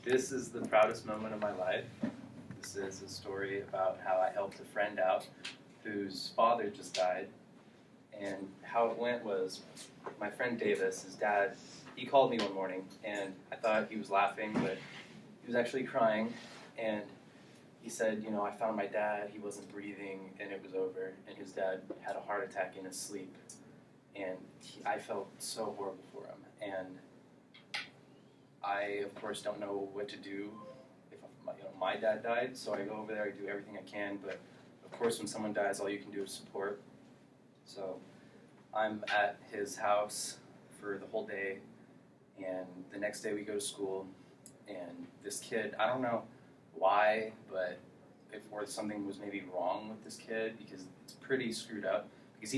This is the proudest moment of my life. This is a story about how I helped a friend out whose father just died. And how it went was, my friend Davis, his dad, he called me one morning, and I thought he was laughing, but he was actually crying. And he said, you know, I found my dad, he wasn't breathing, and it was over. And his dad had a heart attack in his sleep. And I felt so horrible for him. And I, of course, don't know what to do if my dad died, so I go over there, I do everything I can, but of course when someone dies, all you can do is support. So I'm at his house for the whole day, and the next day we go to school, and this kid, I don't know why, but or something was maybe wrong with this kid, because it's pretty screwed up, because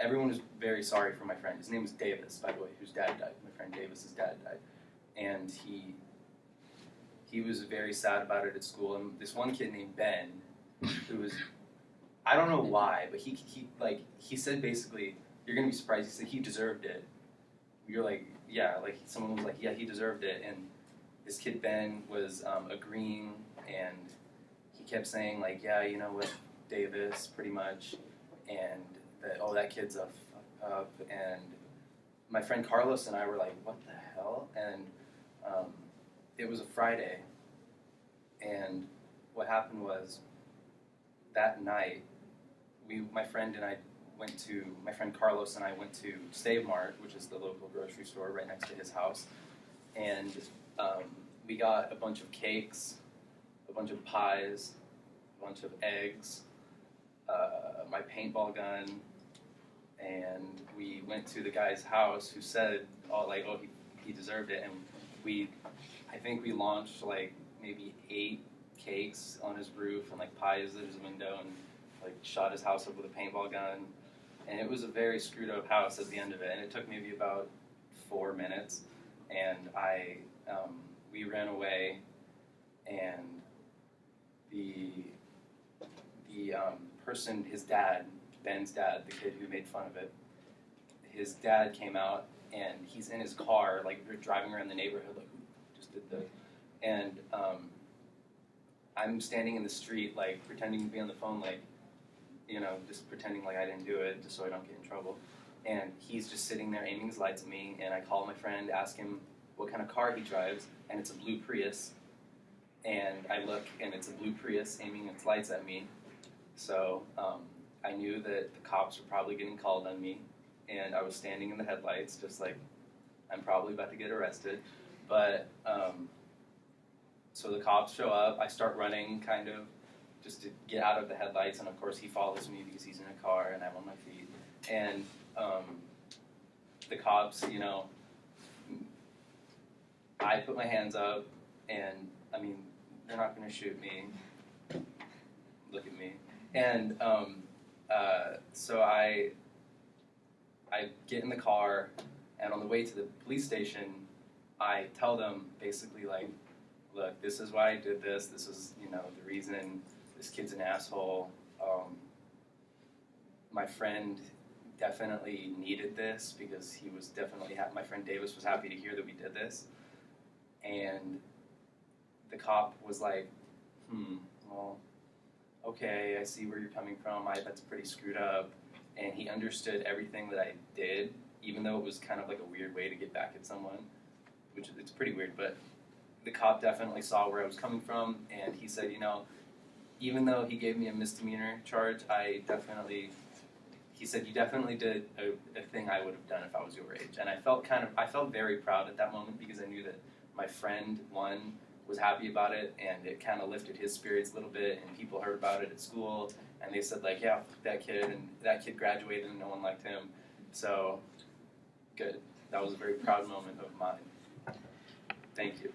everyone was very sorry for my friend. His name was Davis, by the way, whose dad died. My friend Davis's dad died. And he was very sad about it at school. And this one kid named Ben, who was, I don't know why, but he said basically, you're gonna be surprised. He said he deserved it. You're like, yeah, like someone was like, yeah, he deserved it. And this kid Ben was agreeing, and he kept saying like, yeah, you know what, Davis, pretty much, and that, oh, that kid's a fuck up. And my friend Carlos and I were like, what the hell? And it was a Friday, and what happened was that night, my friend Carlos and I went to Save Mart, which is the local grocery store right next to his house, and we got a bunch of cakes, a bunch of pies, a bunch of eggs, my paintball gun, and we went to the guy's house who said, oh, he deserved it, and I think we launched like maybe 8 cakes on his roof and like pies at his window, and like shot his house up with a paintball gun. And it was a very screwed up house at the end of it, and it took maybe about 4 minutes, and we ran away, and the person, his dad, Ben's dad, the kid who made fun of it, his dad came out, and he's in his car, like driving around the neighborhood, like, who just did this? And I'm standing in the street, like pretending to be on the phone, like, you know, just pretending like I didn't do it, just so I don't get in trouble. And he's just sitting there aiming his lights at me, and I call my friend, ask him what kind of car he drives, and it's a blue Prius. And I look, and it's a blue Prius aiming its lights at me. So I knew that the cops were probably getting called on me, and I was standing in the headlights, just like, I'm probably about to get arrested. But, so the cops show up, I start running, kind of, just to get out of the headlights, and of course he follows me because he's in a car and I'm on my feet. And the cops, you know, I put my hands up, and, I mean, they're not going to shoot me. Look at me. And so I get in the car, and on the way to the police station, I tell them basically like, look, this is why I did this. This is, you know, the reason. This kid's an asshole. My friend definitely needed this because he was definitely my friend Davis was happy to hear that we did this. And the cop was like, well, okay, I see where you're coming from. That's pretty screwed up. And he understood everything that I did, even though it was kind of like a weird way to get back at someone, which it's pretty weird, but the cop definitely saw where I was coming from, and he said, you know, even though he gave me a misdemeanor charge, he said, you definitely did a thing I would have done if I was your age. And I felt very proud at that moment, because I knew that my friend, one, was happy about it, and it kind of lifted his spirits a little bit, and people heard about it at school, and they said like, yeah, that kid, and that kid graduated and no one liked him. So, good. That was a very proud moment of mine. Thank you.